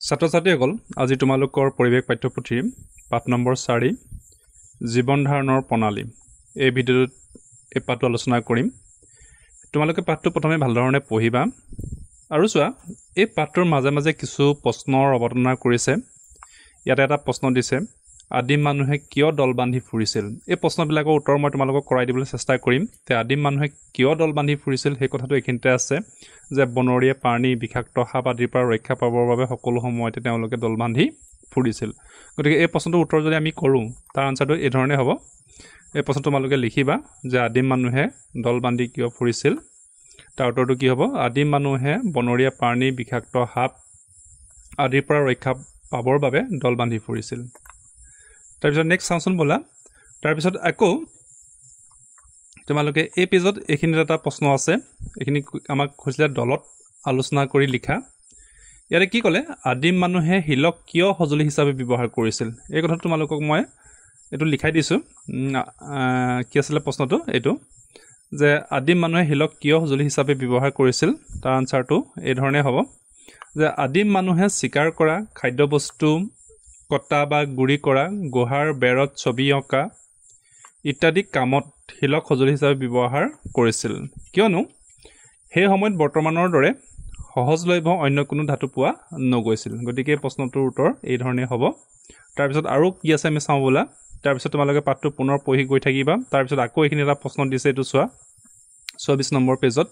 ছাত্ৰ-ছাত্ৰীসকল আজি তোমালোকৰ পৰিৱেশ পাঠ্যপুথিৰ পাঠ নম্বৰ 4 জীৱন ধাৰণৰ প্ৰণালী এই ভিডিঅ'ত এই পাঠটো আলোচনা কৰিম। তোমালোকে পাঠটো প্ৰথমে ভালদৰে পঢ়িবা আৰু চোৱা এই পাঠটোৰ মাজে মাজে কিছু প্ৰশ্নৰ অৱতাৰণা কৰিছে। ইয়াতে এটা প্ৰশ্ন দিছে, আদিম মানুহে কিয় দল বান্ধি ফুৰিছিল? এই প্ৰশ্নবিলাকৰ উত্তৰ মই তোমালোকক কৰাই দিবলৈ চেষ্টা কৰিম। তে আদিম মানুহে কিয় দল বান্ধি ফুৰিছিল সেই কথাটো এইখিনিতে আছে যে বনৰীয়া প্ৰাণী বিষাক্ত সাপ আদিৰ পৰা ৰক্ষা পাবৰ বাবে সকলো সময়তে তেওঁলোকে দল বান্ধি ফুৰিছিল। গতিকে এই প্ৰশ্নটোৰ উত্তৰ যদি আমি কৰোঁ তাৰ আনচাৰটো এই ধৰণে হ'ব। এই প্ৰশ্নটো তোমালোকে লিখিবা যে আদিম মানুহে দল বান্ধি কিয় ফুৰিছিল। তাৰ উত্তৰটো কি হ'ব? আদিম মানুহে বনৰীয়া প্ৰাণী বিষাক্ত সাপ আদিৰ পৰা ৰক্ষা পাবৰ বাবে দল বান্ধি ফুৰিছিল। তাৰপিছত নেক্সট চাওঁচোন ব'লা। তাৰপিছত আকৌ তোমালোকে এই পেজত এইখিনিত এটা প্ৰশ্ন আছে, এইখিনি আমাক কৈছিলে দলত আলোচনা কৰি লিখা। ইয়াতে কি ক'লে, আদিম মানুহে শিলক কিয় সঁজুলি হিচাপে ব্যৱহাৰ কৰিছিল? এই কথাটো তোমালোকক মই এইটো লিখাই দিছোঁ। কি আছিলে প্ৰশ্নটো? এইটো যে আদিম মানুহে শিলক কিয় সঁজুলি হিচাপে ব্যৱহাৰ কৰিছিল। তাৰ আনচাৰটো এই ধৰণে হ'ব যে আদিম মানুহে চিকাৰ কৰা, খাদ্যবস্তু কটা বা গুৰি কৰা, গুহাৰ বেৰত ছবি অঁকা ইত্যাদি কামত শিলক সঁজুলি হিচাপে ব্যৱহাৰ কৰিছিল, কিয়নো সেই সময়ত বৰ্তমানৰ দৰে সহজলভ্য অন্য কোনো ধাতু পোৱা নগৈছিল। গতিকে প্ৰশ্নটোৰ উত্তৰ এই ধৰণে হ'ব। তাৰপিছত আৰু কি আছে আমি চাওঁ বোলা। তাৰপিছত তোমালোকে পাঠটো পুনৰ পঢ়ি গৈ থাকিবা। তাৰপিছত আকৌ এইখিনি এটা প্ৰশ্ন দিছে, এইটো চোৱা 24 নম্বৰ পেজত,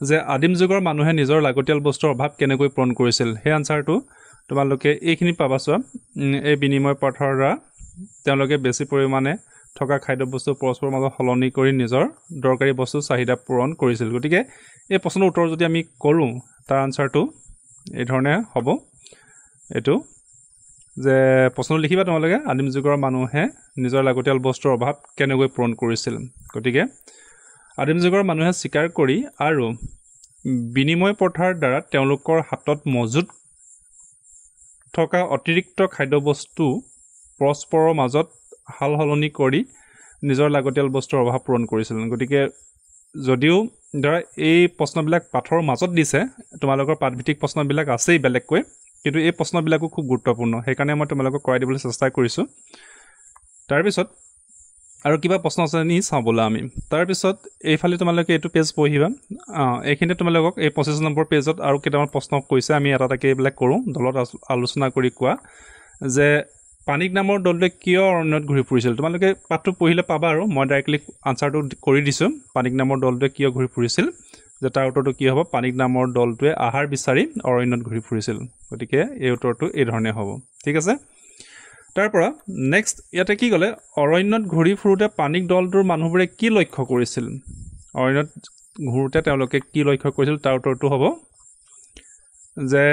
যে আদিম যুগৰ মানুহে নিজৰ লাগতিয়াল বস্তুৰ অভাৱ কেনেকৈ পূৰণ কৰিছিল? সেই আনচাৰটো তোমালোকে এইখিনি পাবা। চোৱা এই বিনিময় প্ৰথাৰ দ্বাৰা তেওঁলোকে বেছি পৰিমাণে থকা খাদ্যবস্তু পৰস্পৰৰ মাজত সলনি কৰি নিজৰ দৰকাৰী বস্তুৰ চাহিদা পূৰণ কৰিছিল। গতিকে এই প্ৰশ্নৰ উত্তৰ যদি আমি কৰোঁ তাৰ আনচাৰটো এই ধৰণে হ'ব। এইটো যে প্ৰশ্নটো লিখিবা তোমালোকে, আদিম যুগৰ মানুহে নিজৰ লাগতিয়াল বস্তুৰ অভাৱ কেনেকৈ পূৰণ কৰিছিল। গতিকে আদিম যুগৰ মানুহে চিকাৰ কৰি আৰু বিনিময় প্ৰথাৰ দ্বাৰা তেওঁলোকৰ হাতত মজুত থকা অতিৰিক্ত খাদ্যবস্তু পৰস্পৰৰ মাজত সাল সলনি কৰি নিজৰ লাগতিয়াল বস্তুৰ অভাৱ পূৰণ কৰিছিল। গতিকে যদিও ধৰা এই প্ৰশ্নবিলাক পাঠৰ মাজত দিছে, তোমালোকৰ পাঠভিত্তিক প্ৰশ্নবিলাক আছেই বেলেগকৈ, কিন্তু এই প্ৰশ্নবিলাকো খুব গুৰুত্বপূৰ্ণ, সেইকাৰণে মই তোমালোকক কৰাই দিবলৈ চেষ্টা কৰিছোঁ। তাৰপিছত আৰু কিবা প্ৰশ্ন আছে নি চাওঁ বোলা আমি। তাৰপিছত এইফালে তোমালোকে এইটো পেজ পঢ়িবা। এইখিনিতে তোমালোকক এই 25 নম্বৰ পেজত আৰু কেইটামান প্ৰশ্ন কৈছে, আমি এটা এটাকৈ এইবিলাক কৰোঁ। দলত আলোচনা কৰি কোৱা যে পানীক নামৰ দলটোৱে কিয় অৰণ্যত ঘূৰি ফুৰিছিল? তোমালোকে পাঠটো পঢ়িলে পাবা আৰু মই ডাইৰেক্টলি আনচাৰটো কৰি দিছোঁ। পানীক নামৰ দলটোৱে কিয় ঘূৰি ফুৰিছিল, যে তাৰ উত্তৰটো কি হ'ব? পানীক নামৰ দলটোৱে আহাৰ বিচাৰি অৰণ্যত ঘূৰি ফুৰিছিল। গতিকে এই উত্তৰটো এই ধৰণে হ'ব। ঠিক আছে। তাৰ পৰা নেক্সট ইয়াতে কি ক'লে, অৰণ্যত ঘূৰি ফুৰোঁতে পানীক দলটোৰ মানুহবোৰে কি লক্ষ্য কৰিছিল? অৰণ্যত ঘূৰোঁতে তেওঁলোকে কি লক্ষ্য কৰিছিল? তাৰ উত্তৰটো হ'ব যে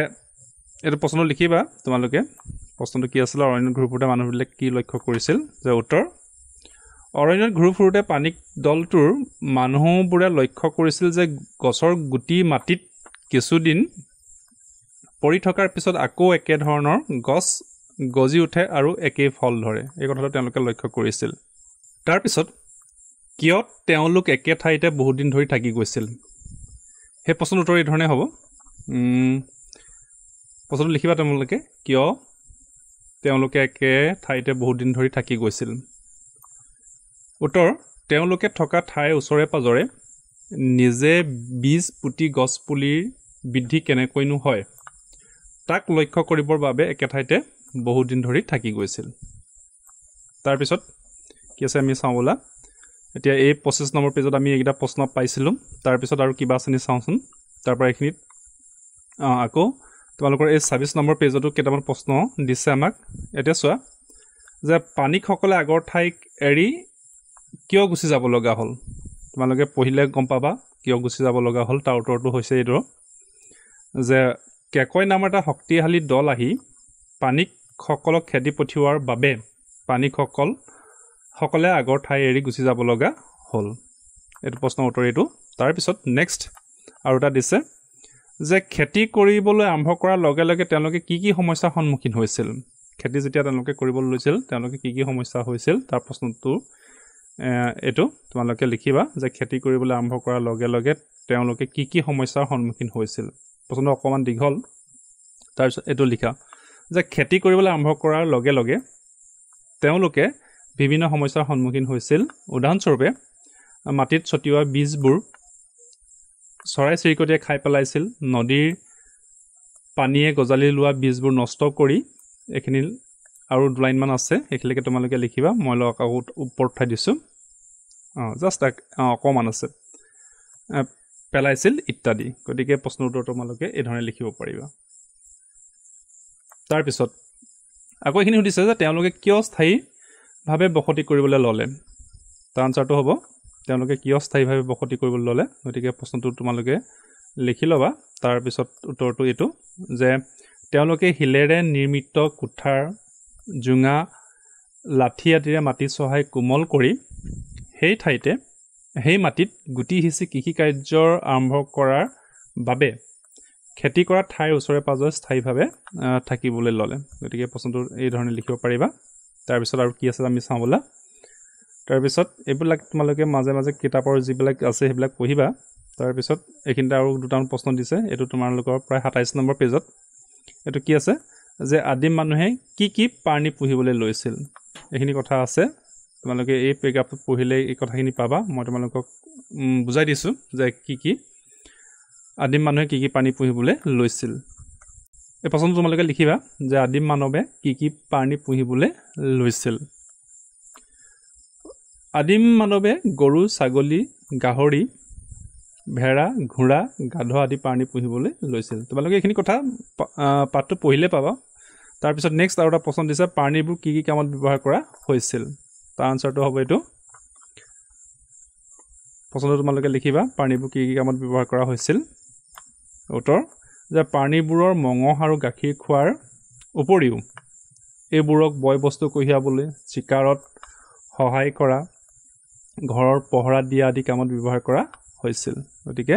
এইটো প্ৰশ্নটো লিখিবা তোমালোকে। প্ৰশ্নটো কি আছিলে? অৰণ্যত ঘূৰি ফুৰোঁতে মানুহবিলাক কি লক্ষ্য কৰিছিল? যে উত্তৰ, অৰণ্যত ঘূৰি ফুৰোঁতে পানীক দলটোৰ মানুহবোৰে লক্ষ্য কৰিছিল যে গছৰ গুটি মাটিত কিছুদিন পৰি থকাৰ পিছত আকৌ একেধৰণৰ গছ গজি উঠে আৰু একেই ফল ধৰে। এই কথাটো তেওঁলোকে লক্ষ্য কৰিছিল। তাৰপিছত কিয় তেওঁলোক একে ঠাইতে বহুত দিন ধৰি থাকি গৈছিল? সেই প্ৰশ্নৰ উত্তৰ এই ধৰণে হ'ব। প্ৰশ্নটো লিখিবা তোমালোকে, কিয় তেওঁলোকে একে ঠাইতে বহুত দিন ধৰি থাকি গৈছিল। উত্তৰ, তেওঁলোকে থকা ঠাইৰ ওচৰে পাজৰে নিজে বীজ পুতি গছ পুলিৰ বৃদ্ধি কেনেকৈনো হয় তাক লক্ষ্য কৰিবৰ বাবে একে ঠাইতে বহুত দিন ধৰি থাকি গৈছিল। তাৰপিছত কি আছে আমি চাওঁ বোলা। এতিয়া এই 25 নম্বৰ পেজত আমি এইকেইটা প্ৰশ্ন পাইছিলোঁ। তাৰপিছত আৰু কিবা আছে নি চাওঁচোন। তাৰপৰা এইখিনিত আকৌ তোমালোকৰ এই 26 নম্বৰ পেজতো কেইটামান প্ৰশ্ন দিছে আমাক। এতিয়া চোৱা যে পানীকসকলে আগৰ ঠাইক এৰি কিয় গুচি যাব লগা হ'ল? তোমালোকে পঢ়িলে গম পাবা কিয় গুচি যাব লগা হ'ল। তাৰ উত্তৰটো হৈছে এইটো যে কেকয় নামৰ এটা শক্তিশালী দল আহি পানীকসকলক খেদি পঠিওৱাৰ বাবে পানীকসকলে আগৰ ঠাই এৰি গুচি যাব লগা হ'ল। এইটো প্ৰশ্নৰ উত্তৰ এইটো। তাৰপিছত নেক্সট আৰু এটা দিছে যে খেতি কৰিবলৈ আৰম্ভ কৰাৰ লগে লগে তেওঁলোকে কি কি সমস্যাৰ সন্মুখীন হৈছিল? খেতি যেতিয়া তেওঁলোকে কৰিবলৈ লৈছিল তেওঁলোকে কি কি সমস্যা হৈছিল? তাৰ প্ৰশ্নটো এইটো তোমালোকে লিখিবা যে খেতি কৰিবলৈ আৰম্ভ কৰাৰ লগে লগে তেওঁলোকে কি কি সমস্যাৰ সন্মুখীন হৈছিল। প্ৰশ্নটো অকণমান দীঘল, তাৰপিছত এইটো লিখা যে খেতি কৰিবলৈ আৰম্ভ কৰাৰ লগে লগে তেওঁলোকে বিভিন্ন সমস্যাৰ সন্মুখীন হৈছিল। উদাহৰণস্বৰূপে মাটিত ছটিওৱা বীজবোৰ চৰাই চিৰিকটিয়ে খাই পেলাইছিল, নদীৰ পানীয়ে গজালি লোৱা বীজবোৰ নষ্ট কৰি, এইখিনি আৰু 2 লাইনমান আছে, এইখিনিলৈকে তোমালোকে লিখিবা, মই আকৌ ওপৰত উঠাই দিছোঁ, জাষ্ট অকণমান আছে, পেলাইছিল ইত্যাদি। গতিকে প্ৰশ্নৰ উত্তৰ তোমালোকে এইধৰণে লিখিব পাৰিবা। তাৰপিছত আকৌ এইখিনি সুধিছে যে তেওঁলোকে কিয় স্থায়ীভাৱে বসতি কৰিবলৈ ল'লে। তাৰ আনচাৰটো হ'ব তেওঁলোকে কিয় স্থায়ীভাৱে বসতি কৰিবলৈ ল'লে। গতিকে প্ৰশ্নটো তোমালোকে লিখি ল'বা। তাৰপিছত উত্তৰটো এইটো যে তেওঁলোকে শিলেৰে নিৰ্মিত কোঠাৰ, জোঙা, লাঠি আদিৰে মাটি চহাই কোমল কৰি সেই মাটিত গুটি সিঁচি কৃষি কাৰ্যৰ আৰম্ভ কৰাৰ বাবে খেতি কৰা ঠাইৰ ওচৰে পাজৰে স্থায়ীভাৱে থাকিবলৈ ল'লে। গতিকে প্ৰশ্নটো এই ধৰণে লিখিব পাৰিবা। তাৰপিছত আৰু কি আছে আমি চাওঁ ব'লা। তাৰপিছত এইবিলাক তোমালোকে মাজে মাজে কিতাপৰ যিবিলাক আছে সেইবিলাক পঢ়িবা। তাৰপিছত এইখিনিতে আৰু দুটামান প্ৰশ্ন দিছে, এইটো তোমালোকৰ প্ৰায় 27 নম্বৰ পেজত। এইটো কি আছে যে আদিম মানুহে কি কি প্ৰাণী পুহিবলৈ লৈছিল, এইখিনি কথা আছে। তোমালোকে এই পেৰাগ্ৰাফটো পঢ়িলে এই কথাখিনি পাবা। মই তোমালোকক বুজাই দিছোঁ যে কি আদিম মানুহে কি কি প্ৰাণী পুহিবলৈ লৈছিল। এই প্ৰশ্নটো তোমালোকে লিখিবা যে আদিম মানৱে কি কি প্ৰাণী পুহিবলৈ লৈছিল। আদিম মানৱে গৰু, ছাগলী, গাহৰি, ভেড়া, ঘোঁৰা, গাধ আদি প্ৰাণী পুহিবলৈ লৈছিল। তোমালোকে এইখিনি কথা পাঠটো পঢ়িলে পাবা। তাৰপিছত নেক্সট আৰু এটা প্ৰশ্ন দিছে, প্ৰাণীবোৰ কি কি কামত ব্যৱহাৰ কৰা হৈছিল। তাৰ আনচাৰটো হ'ব এইটো। প্ৰশ্নটো তোমালোকে লিখিবা, প্ৰাণীবোৰ কি কি কামত ব্যৱহাৰ কৰা হৈছিল। উত্তৰ যে প্ৰাণীবোৰৰ মঙহ আৰু গাখীৰ খোৱাৰ উপৰিও এইবোৰক বয় বস্তু কঢ়িয়াবলৈ, চিকাৰত সহায় কৰা, ঘৰৰ পহৰা দিয়া আদি কামত ব্যৱহাৰ কৰা হৈছিল। গতিকে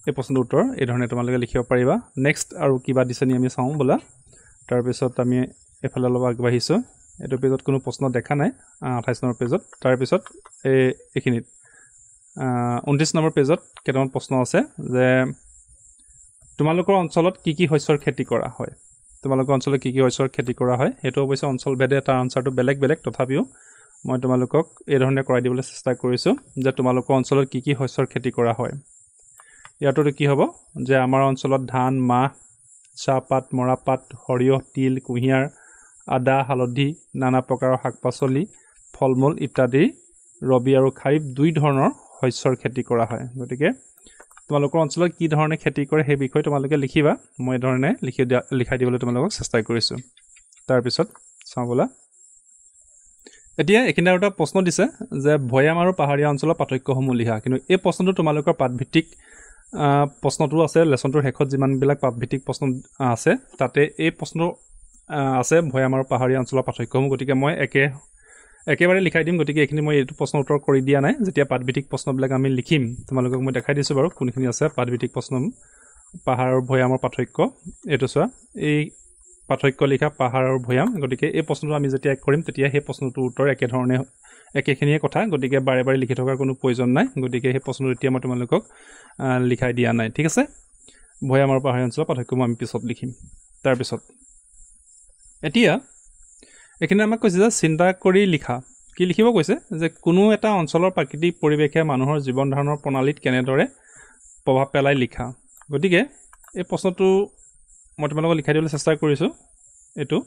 এই প্ৰশ্নটোৰ উত্তৰ এই ধৰণে তোমালোকে লিখিব পাৰিবা। নেক্সট আৰু কিবা দিছে নি আমি চাওঁ ব'লা। তাৰপিছত আমি এইফালে অলপ আগবাঢ়িছোঁ। এইটো পেজত কোনো প্ৰশ্ন দেখা নাই, 28 নম্বৰ পেজত। তাৰপিছত এইখিনিত 29 নম্বৰ পেজত কেইটামান প্ৰশ্ন আছে যে তোমালোকৰ অঞ্চলত কি কি শস্যৰ খেতি কৰা হয়। তোমালোকৰ অঞ্চলত কি কি শস্যৰ খেতি কৰা হয়, সেইটো অৱশ্যে অঞ্চলভেদে তাৰ আনচাৰটো বেলেগ বেলেগ, তথাপিও মই তোমালোকক এই ধৰণে কৰাই দিবলৈ চেষ্টা কৰিছোঁ যে তোমালোকৰ অঞ্চলত কি কি শস্যৰ খেতি কৰা হয়। ইয়াতো কি হ'ব যে আমাৰ অঞ্চলত ধান, মাহ, চাহপাত, মৰাপাট, সৰিয়হ, তিল, কুঁহিয়াৰ, আদা, হালধি, নানা প্ৰকাৰৰ শাক পাচলি, ফল মূল ইত্যাদি ৰবি আৰু খাৰিফ 2 ধৰণৰ শস্যৰ খেতি কৰা হয়। গতিকে তোমালোকৰ অঞ্চলত কি ধৰণে খেতি কৰে সেই বিষয়ে তোমালোকে লিখিবা। মই এই ধৰণে লিখাই দিবলৈ তোমালোকক চেষ্টা কৰিছোঁ। তাৰপিছত চাওঁ ব'লা। এতিয়া এইখিনি আৰু এটা প্ৰশ্ন দিছে যে ভৈয়াম আৰু পাহাৰীয়া অঞ্চলৰ পাৰ্থক্যসমূহ লিখা। কিন্তু এই প্ৰশ্নটো তোমালোকৰ পাঠভিত্তিক প্ৰশ্নটো আছে, লেচনটোৰ শেষত যিমানবিলাক পাঠভিত্তিক প্ৰশ্ন আছে তাতে এই প্ৰশ্ন আছে ভৈয়াম আৰু পাহাৰীয়া অঞ্চলৰ পাৰ্থক্যসমূহ। গতিকে মই একেবাৰে লিখাই দিম। গতিকে এইখিনি মই এইটো প্ৰশ্ন উত্তৰ কৰি দিয়া নাই। যেতিয়া পাঠভিত্তিক প্ৰশ্নবিলাক আমি লিখিম তোমালোকক মই দেখাই দিছোঁ বাৰু কোনখিনি আছে পাঠভিত্তিক প্ৰশ্ন। পাহাৰ আৰু ভৈয়ামৰ পাৰ্থক্য এইটো চোৱা, এই পাৰ্থক্য লিখা পাহাৰ আৰু ভৈয়াম। গতিকে এই প্ৰশ্নটো আমি যেতিয়া কৰিম তেতিয়া সেই প্ৰশ্নটোৰ উত্তৰ একেখিনিয়ে কথা। গতিকে বাৰে বাৰে লিখি থকাৰ কোনো প্ৰয়োজন নাই। গতিকে সেই প্ৰশ্নটো এতিয়া মই তোমালোকক লিখাই দিয়া নাই, ঠিক আছে। ভৈয়াম আৰু পাহাৰীয়া অঞ্চলৰ পাৰ্থক্যসমূহ আমি পিছত লিখিম। তাৰপিছত এতিয়া এইখিনি আমাক কৈছে যে চিন্তা কৰি লিখা। কি লিখিব কৈছে যে কোনো এটা অঞ্চলৰ প্ৰাকৃতিক পৰিৱেশে মানুহৰ জীৱন ধাৰণৰ প্ৰণালীত কেনেদৰে প্ৰভাৱ পেলাই লিখা। গতিকে এই প্ৰশ্নটো মই তোমালোকক লিখাই দিবলৈ চেষ্টা কৰিছোঁ এইটো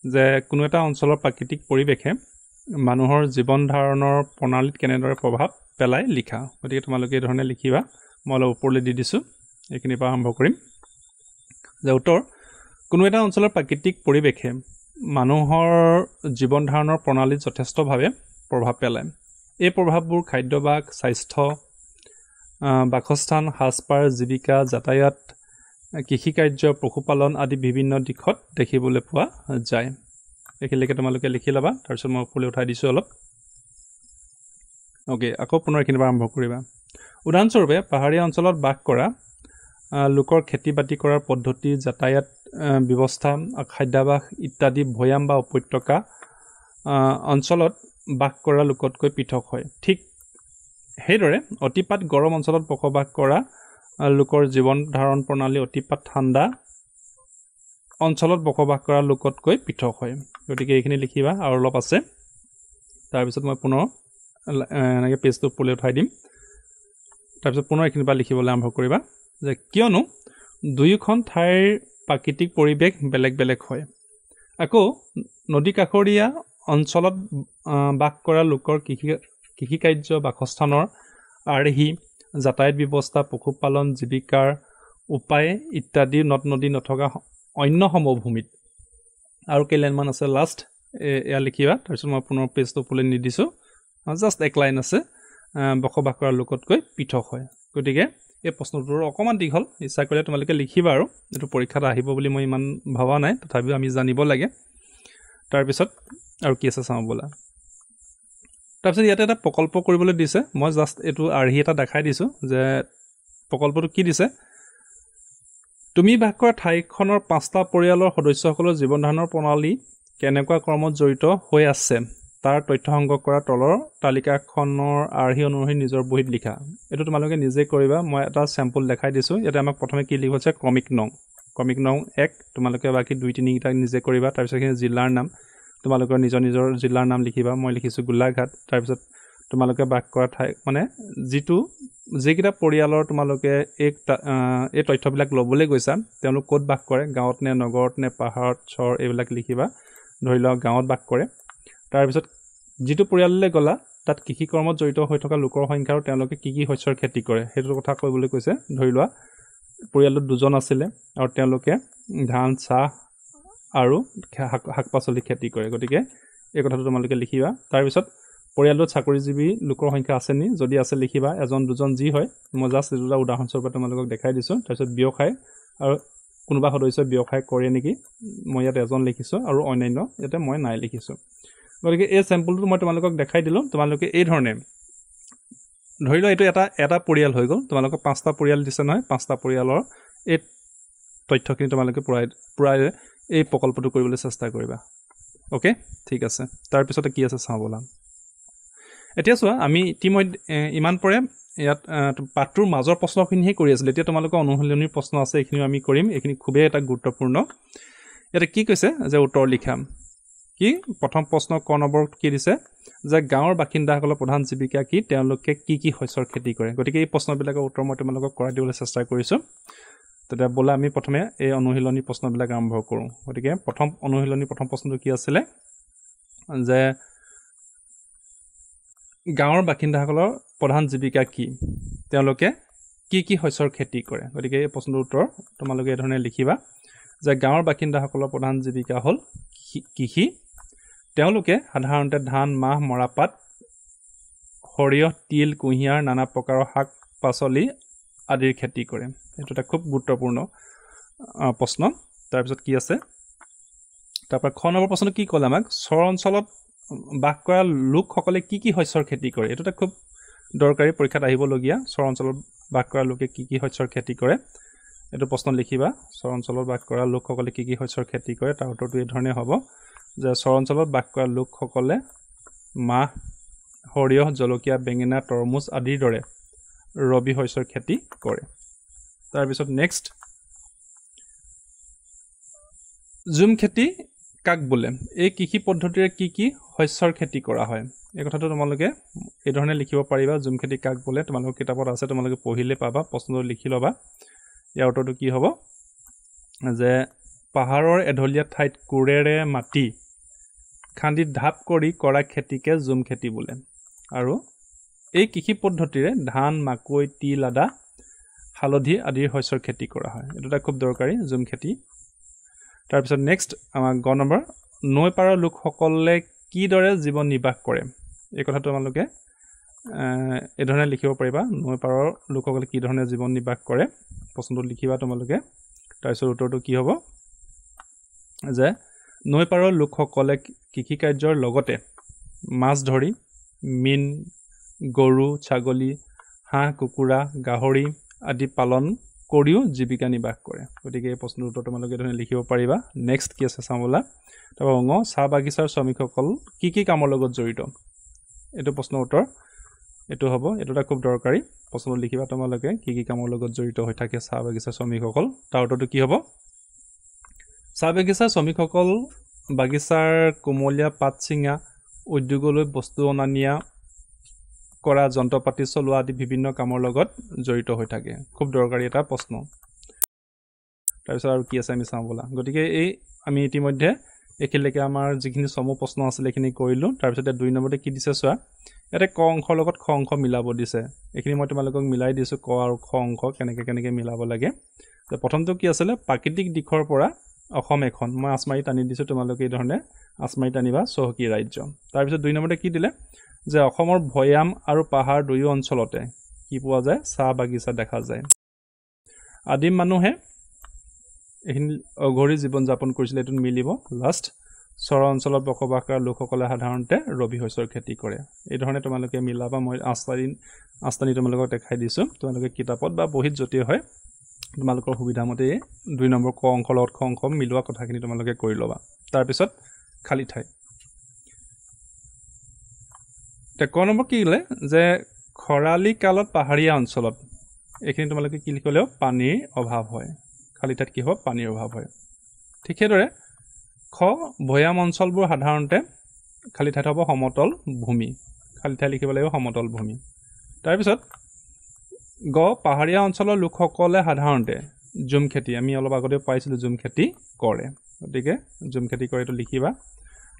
যে কোনো এটা অঞ্চলৰ প্ৰাকৃতিক পৰিৱেশে মানুহৰ জীৱন ধাৰণৰ প্ৰণালীত কেনেদৰে প্ৰভাৱ পেলাই লিখা। গতিকে তোমালোকে এই ধৰণে লিখিবা। মই অলপ ওপৰলৈ দি দিছোঁ, এইখিনিৰ পৰা আৰম্ভ কৰিম। যে উত্তৰ, কোনো এটা অঞ্চলৰ প্ৰাকৃতিক পৰিৱেশে মানুহৰ জীৱন ধাৰণৰ প্ৰণালীত যথেষ্টভাৱে প্ৰভাৱ পেলায়। এই প্ৰভাৱবোৰ খাদ্যাভ্যাস, স্বাস্থ্য, বাসস্থান, সাজপাৰ, জীৱিকা, যাতায়াত, কৃষিকাৰ্য, পশুপালন আদি বিভিন্ন দিশত দেখিবলৈ পোৱা যায়। এইখিনিলৈকে তোমালোকে লিখি ল'বা। তাৰপিছত মই ওপৰলৈ উঠাই দিছোঁ অলপ। অ'কে, আকৌ পুনৰ এইখিনিৰ পৰা আৰম্ভ কৰিবা। উদাহৰণস্বৰূপে পাহাৰীয়া অঞ্চলত বাস কৰা লোকৰ খেতি বাতি কৰাৰ পদ্ধতি, যাতায়াত ব্যৱস্থা, খাদ্যাভ্যাস ইত্যাদি ভৈয়াম বা উপত্যকা অঞ্চলত বাস কৰা লোকতকৈ পৃথক হয়। ঠিক সেইদৰে অতিপাত গৰম অঞ্চলত বসবাস কৰা লোকৰ জীৱন ধাৰণ প্ৰণালী অতিপাত ঠাণ্ডা অঞ্চলত বসবাস কৰা লোকতকৈ পৃথক হয় গতিকে এইখিনি লিখিবা আৰু অলপ আছে তাৰপিছত মই পুনৰ এনেকৈ পেজটো ওপৰলৈ উঠাই দিম তাৰপিছত পুনৰ এইখিনিৰ পৰা লিখিবলৈ আৰম্ভ কৰিবা যে কিয়নো দুয়োখন ঠাইৰ প্ৰাকৃতিক পৰিৱেশ বেলেগ বেলেগ হয় আকৌ নদী কাষৰীয়া অঞ্চলত বাস কৰা লোকৰ কৃষি কাৰ্য বাসস্থানৰ আৰ্হি যাতায়াত ব্যৱস্থা পশুপালন জীৱিকাৰ উপায় ইত্যাদি নদ নদী নথকা অন্য সমভূমিত আৰু কেইলাইনমান আছে লাষ্ট এয়া লিখিবা তাৰপিছত মই পুনৰ পেজটো ওপৰলৈ নিদিছোঁ জাষ্ট এক লাইন আছে বসবাস কৰা লোকতকৈ পৃথক হয় গতিকে এই প্ৰশ্নটোৰ অকণমান দীঘল ইচ্ছা কৰিলে তোমালোকে লিখিবা আৰু এইটো পৰীক্ষাত আহিব বুলি মই ইমান ভবা নাই তথাপিও আমি জানিব লাগে তাৰপিছত আৰু কি আছে চাওঁ ব'লা তাৰপিছত ইয়াতে এটা প্ৰকল্প কৰিবলৈ দিছে মই জাষ্ট এইটো আৰ্হি এটা দেখাই দিছোঁ যে প্ৰকল্পটো কি দিছে তুমি বাস কৰা ঠাইখনৰ 5টা পৰিয়ালৰ সদস্যসকলৰ জীৱন ধাৰণৰ প্ৰণালী কেনেকুৱা কৰ্মত জড়িত হৈ আছে তাৰ তথ্য সংগ্ৰহ কৰা তলৰ তালিকাখনৰ আৰ্হি অনুসৰি নিজৰ বহীত লিখা এইটো তোমালোকে নিজে কৰিবা মই এটা চেম্পল দেখাই দিছোঁ ইয়াতে আমাক প্ৰথমে কি লিখিব আছে ক্ৰমিক নং 1 তোমালোকে বাকী 2-3 কেইটা নিজে কৰিবা তাৰপিছত এইখিনি জিলাৰ নাম তোমালোকৰ নিজৰ নিজৰ জিলাৰ নাম লিখিবা মই লিখিছোঁ গোলাঘাট তাৰপিছত তোমালোকে বাস কৰা ঠাই মানে যিকেইটা পৰিয়ালৰ তোমালোকে এই তথ্যবিলাক ল'বলৈ গৈছা তেওঁলোক ক'ত বাস কৰে গাঁৱত নে নগৰত নে পাহাৰত চহৰ এইবিলাক লিখিবা ধৰি লওক গাঁৱত বাস কৰে তাৰপিছত যিটো পৰিয়াললৈ গ'লা তাত কৃষি কৰ্মত জড়িত হৈ থকা লোকৰ সংখ্যা আৰু তেওঁলোকে কি কি শস্যৰ খেতি কৰে সেইটো কথা কৰিবলৈ কৈছে ধৰি লোৱা পৰিয়ালত 2জন আছিলে আৰু তেওঁলোকে ধান চাহ আৰু শাক পাচলি খেতি কৰে গতিকে এই কথাটো তোমালোকে লিখিবা তাৰপিছত পৰিয়ালত চাকৰিজীৱী লোকৰ সংখ্যা আছে নি যদি আছে লিখিবা 1-2জন যি হয় মই জাষ্ট এটা উদাহৰণস্বৰূপে তোমালোকক দেখাই দিছোঁ তাৰপিছত ব্যৱসায় আৰু কোনোবা সদস্যই ব্যৱসায় কৰে নেকি মই ইয়াত 1জন লিখিছোঁ আৰু অন্যান্য ইয়াতে মই নাই লিখিছোঁ গতিকে এই চেম্পলটো মই তোমালোকক দেখাই দিলোঁ তোমালোকে এই ধৰণে ধৰি লোৱা এইটো এটা পৰিয়াল হৈ গ'ল তোমালোকক 5টা পৰিয়াল দিছে নহয় 5টা পৰিয়ালৰ এই তথ্যখিনি তোমালোকে পুৰাই এই প্ৰকল্পটো কৰিবলৈ চেষ্টা কৰিবা অ'কে ঠিক আছে তাৰপিছতে কি আছে চাওঁ ব'লা এতিয়া চোৱা আমি ইতিমধ্যে ইমান পৰে ইয়াত পাঠটোৰ মাজৰ প্ৰশ্নখিনিহে কৰি আছিলোঁ এতিয়া তোমালোকৰ অনুশীলনীৰ প্ৰশ্ন আছে এইখিনিও আমি কৰিম এইখিনি খুবেই এটা গুৰুত্বপূৰ্ণ ইয়াতে কি কৈছে যে উত্তৰ লিখা কি প্ৰথম প্ৰশ্ন ক নম্বৰ কি দিছে যে গাঁৱৰ বাসিন্দাসকলৰ প্ৰধান জীৱিকা কি তেওঁলোকে কি কি শস্যৰ খেতি কৰে গতিকে এই প্ৰশ্নবিলাকৰ উত্তৰ মই তোমালোকক কৰাই দিবলৈ চেষ্টা কৰিছোঁ তেতিয়া ব'লা আমি প্ৰথমে এই অনুশীলনী প্ৰশ্নবিলাক আৰম্ভ কৰোঁ গতিকে প্ৰথম প্ৰশ্নটো কি আছিলে যে গাঁৱৰ বাসিন্দাসকলৰ প্ৰধান জীৱিকা কি তেওঁলোকে কি কি শস্যৰ খেতি কৰে গতিকে এই প্ৰশ্নটোৰ উত্তৰ তোমালোকে এই ধৰণে লিখিবা যে গাঁৱৰ বাসিন্দাসকলৰ প্ৰধান জীৱিকা হ'ল কৃষি তেওঁলোকে সাধাৰণতে ধান মাহ মৰাপাট সৰিয়হ তিল কুঁহিয়াৰ নানা প্ৰকাৰৰ শাক পাচলি আদিৰ খেতি কৰে এইটো এটা খুব গুৰুত্বপূৰ্ণ প্ৰশ্ন তাৰপিছত কি আছে তাৰপৰা খ নম্বৰ প্ৰশ্নটো কি ক'লে আমাক চৰ অঞ্চলত বাস কৰা লোকসকলে কি কি শস্যৰ খেতি কৰে এইটো এটা খুব দৰকাৰী পৰীক্ষাত আহিবলগীয়া চৰ অঞ্চলত বাস কৰা লোকে কি কি শস্যৰ খেতি কৰে এইটো প্ৰশ্ন লিখিবা চৰ অঞ্চলত বাস কৰা লোকসকলে কি কি শস্যৰ খেতি কৰে তাৰ উত্তৰটো এই ধৰণে হ'ব যে চৰ অঞ্চলত বাস কৰা লোকসকলে মাহ সৰিয়হ জলকীয়া বেঙেনা তৰমুজ আদিৰ দৰে ৰবি শস্যৰ খেতি কৰে তাৰপিছত নেক্সট জুম খেতি কাক বোলে এই কৃষি পদ্ধতিৰে কি কি শস্যৰ খেতি কৰা হয় এই কথাটো তোমালোকে এই ধৰণে লিখিব পাৰিবা জুম খেতি কাক বোলে তোমালোকৰ কিতাপত আছে তোমালোকে পঢ়িলে পাবা প্ৰশ্নটো লিখি ল'বা ইয়াৰ উত্তৰটো কি হ'ব যে পাহাৰৰ এঢলীয়া ঠাইত কোৰেৰে মাটি খান্দি ঢাপ কৰি কৰা খেতিকে জুম খেতি বোলে আৰু এই কৃষি পদ্ধতিৰে ধান মাকৈ তিল আদা হালধি আদিৰ শস্যৰ খেতি কৰা হয় এইটো এটা খুব দৰকাৰী জুম খেতি তাৰপিছত নেক্সট আমাৰ গ নম্বৰ নৈ পাৰৰ লোকসকলে কিদৰে জীৱন নিৰ্বাহ কৰে এই কথাটো তোমালোকে এই ধৰণে লিখিব পাৰিবা নৈ পাৰৰ লোকসকলে কি ধৰণে জীৱন নিৰ্বাহ কৰে প্ৰশ্নটো লিখিবা তোমালোকে তাৰপিছত উত্তৰটো কি হ'ব যে নৈ পাৰৰ লোকসকলে কৃষি কাৰ্যৰ লগতে মাছ ধৰি মীন গৰু ছাগলী হাঁহ কুকুৰা গাহৰি আদি পালন কৰিও জীৱিকা নিৰ্বাহ কৰে গতিকে এই প্ৰশ্নৰ উত্তৰ তোমালোকে ধৰণে লিখিব পাৰিবা নেক্সট কি আছে চাওঁ ব'লা তাৰপৰা চাহ বাগিচাৰ শ্ৰমিকসকল কি কি কামৰ লগত জড়িত এইটো প্ৰশ্নৰ উত্তৰ এইটো হ'ব এইটো এটা খুব দৰকাৰী প্ৰশ্ন লিখিবা তোমালোকে কি কি কামৰ লগত জড়িত হৈ থাকে চাহ বাগিচাৰ শ্ৰমিকসকল তাৰ উত্তৰটো কি হ'ব চাহ বাগিচাৰ শ্ৰমিকসকল বাগিচাৰ কোমলীয়া পাত ছিঙা, উদ্যোগলৈ বস্তু অনা নিয়া কৰা, যন্ত্ৰপাতি চলোৱা আদি বিভিন্ন কামৰ লগত জড়িত হৈ থাকে। খুব দৰকাৰী এটা প্ৰশ্ন। তাৰপিছত আৰু কি আছে আমি চাওঁ ব'লা। গতিকে আমি ইতিমধ্যে এইখিনিলৈকে আমাৰ যিখিনি চমু প্ৰশ্ন আছিলে এইখিনি কৰিলোঁ। তাৰপিছতে 2 নম্বৰতে কি দিছে চোৱা, ইয়াতে ক অংশৰ লগত খ অংশ মিলাব দিছে। এইখিনি মই তোমালোকক মিলাই দিছোঁ, ক আৰু খ অংশ কেনেকৈ মিলাব লাগে। প্ৰথমটো কি আছিলে, প্ৰাকৃতিক দিশৰ পৰা অসম এখন, মই আচমাৰি টানি দিছোঁ, তোমালোকে এই ধৰণে আচমাৰি টানিবা, চহকী ৰাজ্য। তাৰপিছত 2 নম্বৰতে কি দিলে যে অসমৰ ভৈয়াম আৰু পাহাৰ দুয়ো অঞ্চলতে কি পোৱা যায়, চাহ বাগিচা দেখা যায়। আদিম মানুহে এইখিনি অঘৰী জীৱন যাপন কৰিছিলে, এইটোত মিলিব। লাষ্ট, চৰ অঞ্চলত বসবাস কৰা লোকসকলে সাধাৰণতে ৰবি শস্যৰ খেতি কৰে। এই ধৰণে তোমালোকে মিলাবা। মই আস্তানি তোমালোকক দেখাই দিছোঁ, তোমালোকে কিতাপত বা বহীত য'তেই হয় তোমালোকৰ সুবিধা মতে 2 নম্বৰ ক অংশৰ লগত খ অংশ মিলোৱা কথাখিনি তোমালোকে কৰি ল'বা। তাৰপিছত খালী ঠাই। ক নম্বৰ কি ক'লে যে খৰালি কালত পাহাৰীয়া অঞ্চলত, এইখিনি তোমালোকে কি লিখিলেও পানীৰ অভাৱ হয়। খালী ঠাইত কি হ'ব, পানীৰ অভাৱ হয়। ঠিক সেইদৰে খ ভৈয়াম অঞ্চলবোৰ সাধাৰণতে খালী ঠাইত হ'ব সমতল ভূমি। খালী ঠাই লিখিব লাগিব সমতল ভূমি। তাৰপিছত গ পাহাৰীয়া অঞ্চলৰ লোকসকলে সাধাৰণতে জুম খেতি, আমি অলপ আগতে পাইছিলোঁ জুম খেতি কৰে, গতিকে জুম খেতি কৰে, এইটো লিখিবা।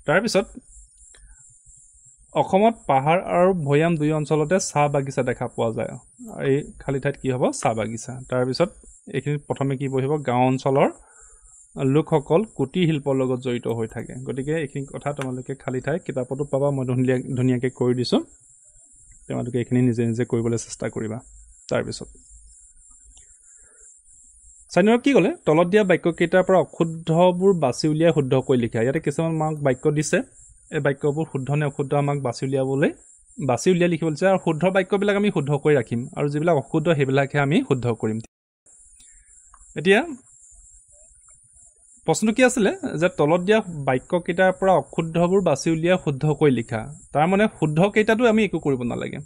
তাৰপিছত অসমত পাহাৰ আৰু ভৈয়াম দুই অঞ্চলতে চাহ বাগিচা দেখা পোৱা যায়। এই খালী ঠাইত কি হ'ব, চাহ বাগিচা। তাৰপিছত এইখিনিত প্ৰথমে কি বহিব, গাঁও অঞ্চলৰ লোকসকল কুটীৰ শিল্পৰ লগত জড়িত হৈ থাকে। গতিকে এইখিনি কথা তোমালোকে খালী ঠাই কিতাপতো পাবা, মই ধুনীয়াকৈ কৰি দিছোঁ, তোমালোকে এইখিনি নিজে নিজে কৰিবলৈ চেষ্টা কৰিবা। তাৰপিছত 4 নম্বৰ কি ক'লে, তলত দিয়া বাক্যকেইটাৰ পৰা অশুদ্ধবোৰ বাছি উলিয়াই শুদ্ধকৈ লিখা। ইয়াতে কিছুমান আমাক বাক্য দিছে, এই বাক্যবোৰ শুদ্ধ নে অশুদ্ধ আমাক বাছি উলিয়াই লিখিব দিছে। আৰু শুদ্ধ বাক্যবিলাক আমি শুদ্ধ কৰি ৰাখিম, আৰু যিবিলাক অশুদ্ধ সেইবিলাকহে আমি শুদ্ধ কৰিম। এতিয়া প্ৰশ্নটো কি আছিলে যে তলত দিয়া বাক্যকেইটাৰ পৰা অশুদ্ধবোৰ বাছি উলিয়াই শুদ্ধকৈ লিখা। তাৰমানে শুদ্ধ কেইটাতো আমি একো কৰিব নালাগে।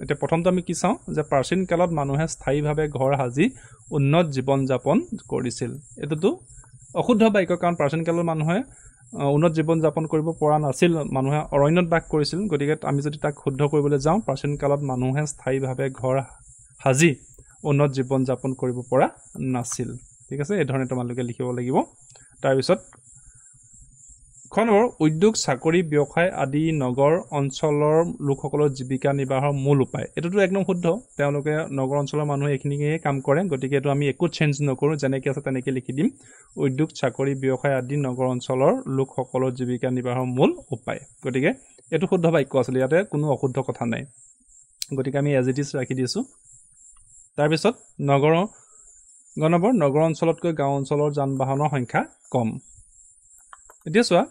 এতিয়া প্ৰথমটো আমি কি চাওঁ যে প্ৰাচীন কালত মানুহে স্থায়ীভাৱে ঘৰ সাজি উন্নত জীৱন যাপন কৰিছিল। এইটোতো অশুদ্ধ বাক্য, কাৰণ প্ৰাচীন কালত মানুহে উন্নত জীৱন যাপন কৰিব পৰা নাছিল, মানুহে অৰণ্যত বাস কৰিছিল। গতিকে আমি যদি তাক শুদ্ধ কৰিবলৈ যাওঁ, প্ৰাচীন কালত মানুহে স্থায়ীভাৱে ঘৰ সাজি উন্নত জীৱন যাপন কৰিব পৰা নাছিল। ঠিক আছে, এই ধৰণে তোমালোকে লিখিব লাগিব। তাৰপিছত খ নম্বৰ, উদ্যোগ চাকৰি ব্যৱসায় আদি নগৰ অঞ্চলৰ লোকসকলৰ জীৱিকা নিৰ্বাহৰ মূল উপায়। এইটোতো একদম শুদ্ধ, তেওঁলোকে নগৰ অঞ্চলৰ মানুহে এইখিনিয়ে কাম কৰে। গতিকে এইটো আমি একো চেঞ্জ নকৰোঁ, যেনেকৈ আছে তেনেকৈ লিখি দিম। উদ্যোগ চাকৰি ব্যৱসায় আদি নগৰ অঞ্চলৰ লোকসকলৰ জীৱিকা নিৰ্বাহৰ মূল উপায়। গতিকে এইটো শুদ্ধ বাক্য আছিলে, ইয়াতে কোনো অশুদ্ধ কথা নাই। গতিকে আমি এজ ইট ইজ ৰাখি দিছোঁ। তাৰপিছত গ নম্বৰ, নগৰ অঞ্চলতকৈ গাঁও অঞ্চলৰ যান বাহনৰ সংখ্যা কম। এতিয়া চোৱা,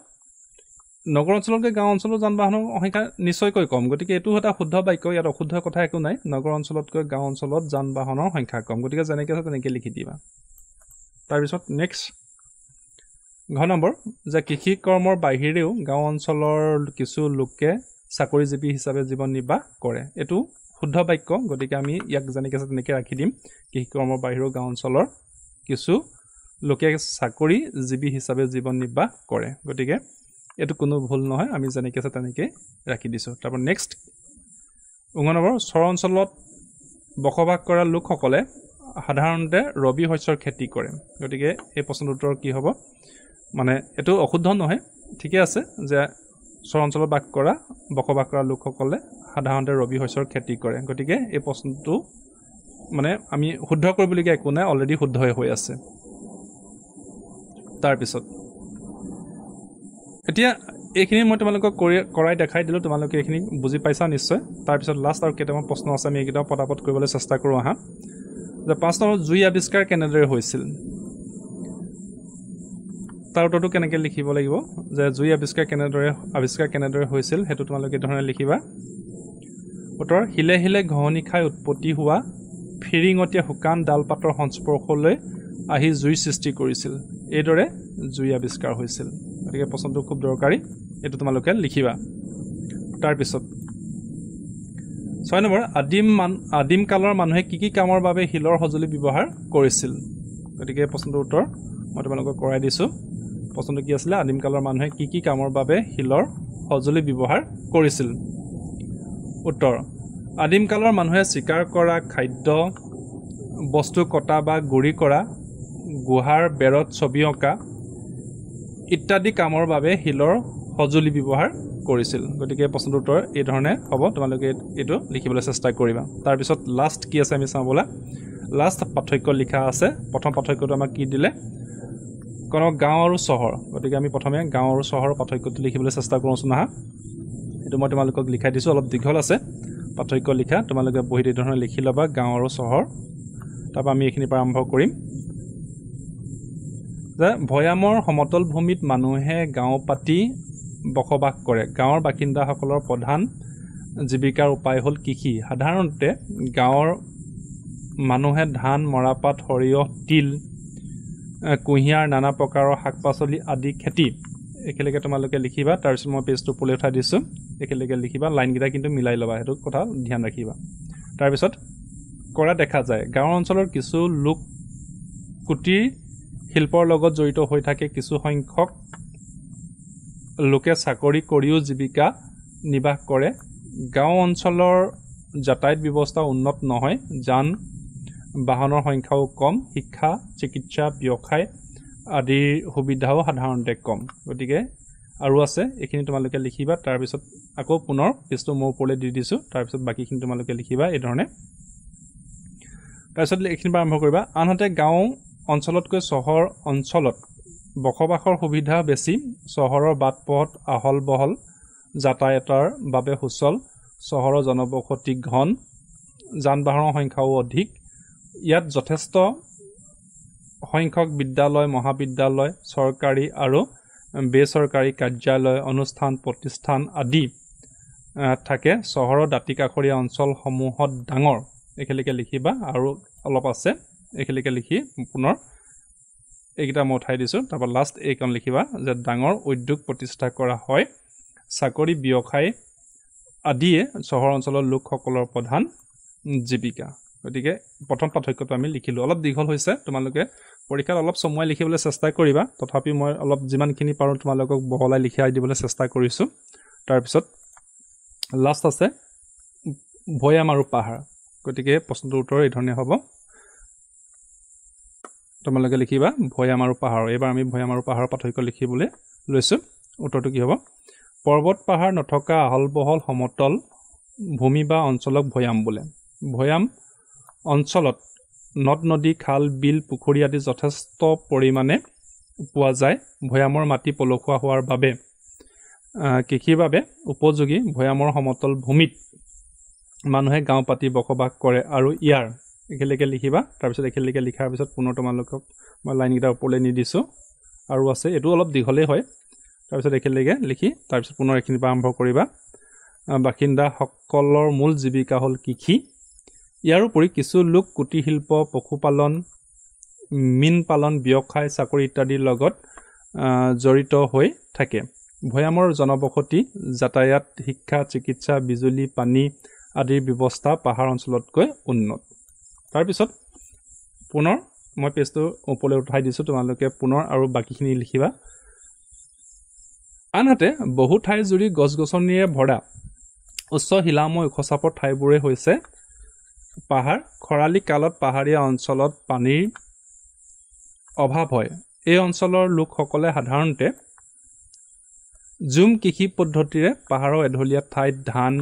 নগৰ অঞ্চলতকৈ গাঁও অঞ্চলৰ যান বাহনৰ সংখ্যা নিশ্চয়কৈ কম। গতিকে এইটো এটা শুদ্ধ বাক্য, ইয়াত অশুদ্ধ কথা একো নাই। নগৰ অঞ্চলতকৈ গাঁও অঞ্চলত যান বাহনৰ সংখ্যা কম, গতিকে যেনেকৈ আছে তেনেকৈ লিখি দিবা। তাৰপিছত নেক্সট ঘ নম্বৰ, যে কৃষি কৰ্মৰ বাহিৰেও গাঁও অঞ্চলৰ কিছু লোকে চাকৰিজীৱী হিচাপে জীৱন নিৰ্বাহ কৰে। এইটো শুদ্ধ বাক্য, গতিকে আমি ইয়াক যেনেকৈ আছে তেনেকৈ ৰাখি দিম। কৃষি কৰ্মৰ বাহিৰেও গাঁও অঞ্চলৰ কিছু লোকে চাকৰিজীৱী হিচাপে জীৱন নিৰ্বাহ কৰে। গতিকে এইটো কোনো ভুল নহয়, আমি যেনেকৈ আছে তেনেকৈ ৰাখি দিছোঁ। তাৰপৰা নেক্সট নম্বৰ, চৰ অঞ্চলত বসবাস কৰা লোকসকলে সাধাৰণতে ৰবি শস্যৰ খেতি কৰে। গতিকে এই প্ৰশ্নটোৰ উত্তৰ কি হ'ব, মানে এইটো অশুদ্ধ নহয়, ঠিকে আছে যে চৰ অঞ্চলত বসবাস কৰা লোকসকলে সাধাৰণতে ৰবি শস্যৰ খেতি কৰে। গতিকে এই প্ৰশ্নটো মানে আমি শুদ্ধ কৰিবলগীয়া একো নাই, অলৰেডি শুদ্ধই হৈ আছে। তাৰপিছত এতিয়া এইখিনি মই তোমালোকক কৰাই দেখাই দিলোঁ, তোমালোকে এইখিনি বুজি পাইছা নিশ্চয়। তাৰপিছত লাষ্ট আৰু কেইটামান প্ৰশ্ন আছে, আমি এইকেইটা পটাপট কৰিবলৈ চেষ্টা কৰোঁ আহা। যে 5 নম্বৰ, জুই আৱিষ্কাৰ কেনেদৰে হৈছিল। তাৰ উত্তৰটো কেনেকৈ লিখিব লাগিব, যে জুই আৱিষ্কাৰ কেনেদৰে হৈছিল, সেইটো তোমালোকে ধৰণে লিখিবা। উত্তৰ, শিলে শিলে ঘঁহনি খাই উৎপত্তি হোৱা ফিৰিঙতীয়া শুকান ডালপাতৰ সংস্পৰ্শলৈ আহি জুইৰ সৃষ্টি কৰিছিল। এইদৰে জুই আৱিষ্কাৰ হৈছিল। গতিকে প্ৰশ্নটো খুব দৰকাৰী, এইটো তোমালোকে লিখিবা। তাৰপিছত 6 নম্বৰ, আদিম কালৰ মানুহে কি কি কামৰ বাবে শিলৰ সঁজুলি ব্যৱহাৰ কৰিছিল। গতিকে প্ৰশ্নটোৰ উত্তৰ মই তোমালোকক কৰাই দিছোঁ। প্ৰশ্নটো কি আছিলে আদিম কালৰ মানুহে কি কামৰ বাবে শিলৰ সঁজুলি ব্যৱহাৰ কৰিছিল উত্তৰ আদিম কালৰ মানুহে চিকাৰ কৰা খাদ্য বস্তু কটা বা গুৰি কৰা গুহাৰ বেৰত ছবি অঁকা ইত্যাদি কামৰ বাবে শিলৰ সঁজুলি ব্যৱহাৰ কৰিছিল গতিকে প্ৰশ্নটোৰ উত্তৰ এই ধৰণে হ'ব তোমালোকে এইটো লিখিবলৈ চেষ্টা কৰিবা তাৰ পিছত লাষ্ট কি আছে আমি চাওঁ বলা লাষ্ট পাৰ্থক্য লিখা আছে প্ৰথম পাৰ্থক্যটো আমাক কি দিলে কোনো গাঁও আৰু চহৰ গতিকে আমি প্ৰথমে গাঁও আৰু চহৰৰ পাৰ্থক্যটো লিখিবলৈ চেষ্টা কৰোঁচোন আহা এইটো মই তোমালোকক লিখাই দিছোঁ অলপ দীঘল আছে পাৰ্থক্য লিখা তোমালোকে বহিত এই ধৰণে লিখি ল'বা গাঁও আৰু চহৰ তাৰপৰা আমি এইখিনিৰ পৰা আৰম্ভ কৰিম যে ভৈয়ামৰ সমতল ভূমিত মানুহে গাঁও পাতি বসবাস কৰে গাঁৱৰ বাসিন্দাসকলৰ প্ৰধান জীৱিকাৰ উপায় হ'ল কৃষি সাধাৰণতে গাঁৱৰ মানুহে ধান মৰাপাট সৰিয়হ তিল কুঁহিয়াৰ নানা প্ৰকাৰৰ শাক পাচলি আদি খেতি একেলগে তোমালোকে লিখিবা তাৰপিছত মই পেজটো ওপৰলৈ উঠাই দিছোঁ একেলগে লিখিবা লাইনকেইটা কিন্তু মিলাই ল'বা সেইটো কথা ধ্যান ৰাখিবা তাৰপিছত কৰা দেখা যায় গাঁৱৰ অঞ্চলৰ কিছু লোক কুটিৰ শিল্পৰ লগত জড়িত হৈ থাকে কিছু সংখ্যক লোকে চাকৰি কৰিও জীৱিকা নিৰ্বাহ কৰে গাঁও অঞ্চলৰ যাতায়াত ব্যৱস্থা উন্নত নহয় যান বাহনৰ সংখ্যাও কম শিক্ষা চিকিৎসা ব্যৱসায় আদিৰ সুবিধাও সাধাৰণতে কম গতিকে আৰু আছে এইখিনি তোমালোকে লিখিবা তাৰপিছত আকৌ পুনৰ পেজটো মই ওপৰলৈ দি দিছোঁ তাৰপিছত বাকীখিনি তোমালোকে লিখিবা এই ধৰণে তাৰপিছত এইখিনিৰ পৰা আৰম্ভ কৰিবা আনহাতে গাঁও অঞ্চলতকৈ চহৰ অঞ্চলত বসবাসৰ সুবিধা বেছি চহৰৰ বাট পথ আহল বহল যাতায়াতৰ বাবে সুচল চহৰৰ জনবসতি ঘন যান বাহনৰ সংখ্যাও অধিক ইয়াত যথেষ্ট সংখ্যক বিদ্যালয় মহাবিদ্যালয় চৰকাৰী আৰু বেচৰকাৰী কাৰ্যালয় অনুষ্ঠান প্ৰতিষ্ঠান আদি থাকে চহৰৰ দাঁতিকাষৰীয়া অঞ্চলসমূহত ডাঙৰ একেলগে লিখিবা আৰু অলপ আছে একেলগে লিখি পুনৰ এইকেইটা মই উঠাই দিছোঁ তাৰপৰা লাষ্ট এইখন লিখিবা যে ডাঙৰ উদ্যোগ প্ৰতিষ্ঠা কৰা হয় চাকৰি ব্যৱসায় আদিয়ে চহৰ অঞ্চলৰ লোকসকলৰ প্ৰধান জীৱিকা গতিকে প্ৰথম পাৰ্থক্যটো আমি লিখিলোঁ অলপ দীঘল হৈছে তোমালোকে পৰীক্ষাত অলপ চমুৱাই লিখিবলৈ চেষ্টা কৰিবা তথাপি মই অলপ যিমানখিনি পাৰোঁ তোমালোকক বহলাই লিখাই দিবলৈ চেষ্টা কৰিছোঁ তাৰপিছত লাষ্ট আছে ভৈয়াম আৰু পাহাৰ গতিকে প্ৰশ্নটোৰ উত্তৰ এই ধৰণে হ'ব তোমালোকে লিখিবা ভৈয়াম আৰু পাহাৰ এইবাৰ আমি ভৈয়াম আৰু পাহাৰৰ পাৰ্থক্য লিখিবলৈ লৈছোঁ উত্তৰটো কি হ'ব পৰ্বত পাহাৰ নথকা আহল বহল সমতল ভূমি বা অঞ্চলক ভৈয়াম বোলে ভৈয়াম অঞ্চলত নদ নদী খাল বিল পুখুৰী আদি যথেষ্ট পৰিমাণে পোৱা যায় ভৈয়ামৰ মাটি পলসুৱা হোৱাৰ বাবে কৃষিৰ বাবে উপযোগী ভৈয়ামৰ সমতল ভূমিত মানুহে গাঁও পাতি বসবাস কৰে আৰু ইয়াৰ একেলগে লিখিবা তাৰপিছত একেলগে লিখাৰ পিছত পুনৰ তোমালোকক মই লাইনকেইটা ওপৰলৈ নি দিছোঁ আৰু আছে এইটো অলপ দীঘলেই হয় তাৰপিছত একেলগে লিখি তাৰপিছত পুনৰ এইখিনিৰ পৰা আৰম্ভ কৰিবা বাসিন্দাসকলৰ মূল জীৱিকা হ'ল কৃষি ইয়াৰ উপৰি কিছু লোক কুটিৰ শিল্প পশুপালন মীন পালন ব্যৱসায় চাকৰি ইত্যাদিৰ লগত জড়িত হৈ থাকে ভৈয়ামৰ জনবসতি যাতায়াত শিক্ষা চিকিৎসা বিজুলী পানী আদিৰ ব্যৱস্থা পাহাৰ অঞ্চলতকৈ উন্নত তাৰপিছত পুনৰ মই পেজটো ওপৰলৈ উঠাই দিছোঁ তোমালোকে পুনৰ আৰু বাকীখিনি লিখিবা আনহাতে বহু ঠাই জুৰি গছ গছনিৰে ভৰা উচ্চ শিলাময় ওখচাপৰ ঠাইবোৰে হৈছে পাহাৰ খৰালি কালত পাহাৰীয়া অঞ্চলত পানীৰ অভাৱ হয় এই অঞ্চলৰ লোকসকলে সাধাৰণতে জুম কৃষি পদ্ধতিৰে পাহাৰৰ এঢলীয়া ঠাইত ধান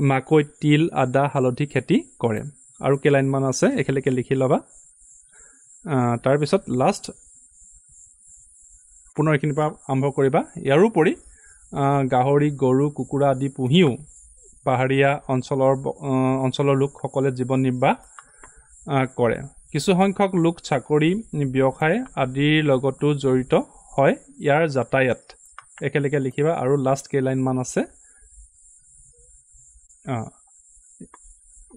মাকৈ তিল আদা হালধি খেতি কৰে আৰু কেইলাইনমান আছে একেলগে লিখি ল'বা তাৰপিছত লাষ্ট পুনৰ এইখিনিৰ পৰা আৰম্ভ কৰিবা ইয়াৰোপৰি গাহৰি গৰু কুকুৰা আদি পুহিও পাহাৰীয়া অঞ্চলৰ লোকসকলে জীৱন নিৰ্বাহ কৰে কিছু সংখ্যক লোক চাকৰি ব্যৱসায় আদিৰ লগতো জড়িত হয় ইয়াৰ যাতায়াত একেলগে লিখিবা আৰু লাষ্ট কেইলাইনমান আছে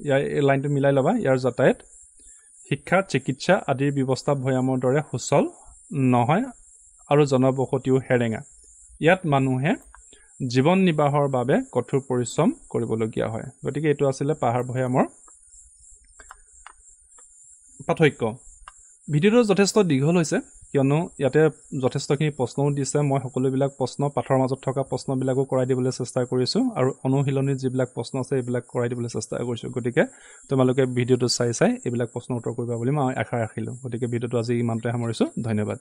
ইয়াৰ এই লাইনটো মিলাই ল'বা ইয়াৰ যাতায়াত শিক্ষা চিকিৎসা আদিৰ ব্যৱস্থা ভৈয়ামৰ দৰে সুচল নহয় আৰু জনবসতিও হেৰেঙা ইয়াত মানুহে জীৱন নিৰ্বাহৰ বাবে কঠোৰ পৰিশ্ৰম কৰিবলগীয়া হয় গতিকে এইটো আছিলে পাহাৰ ভৈয়ামৰ পাৰ্থক্য ভিডিঅ'টো যথেষ্ট দীঘল হৈছে কিয়নো ইয়াতে যথেষ্টখিনি প্ৰশ্নও দিছে মই সকলোবিলাক প্ৰশ্ন পাঠৰ মাজত থকা প্ৰশ্নবিলাকো কৰাই দিবলৈ চেষ্টা কৰিছোঁ আৰু অনুশীলনীত যিবিলাক প্ৰশ্ন আছে এইবিলাক কৰাই দিবলৈ চেষ্টা কৰিছোঁ গতিকে তোমালোকে ভিডিঅ'টো চাই এইবিলাক প্ৰশ্নৰ উত্তৰ কৰিবা বুলি মই আশা ৰাখিলোঁ গতিকে ভিডিঅ'টো আজি ইমানতে সামৰিছোঁ ধন্যবাদ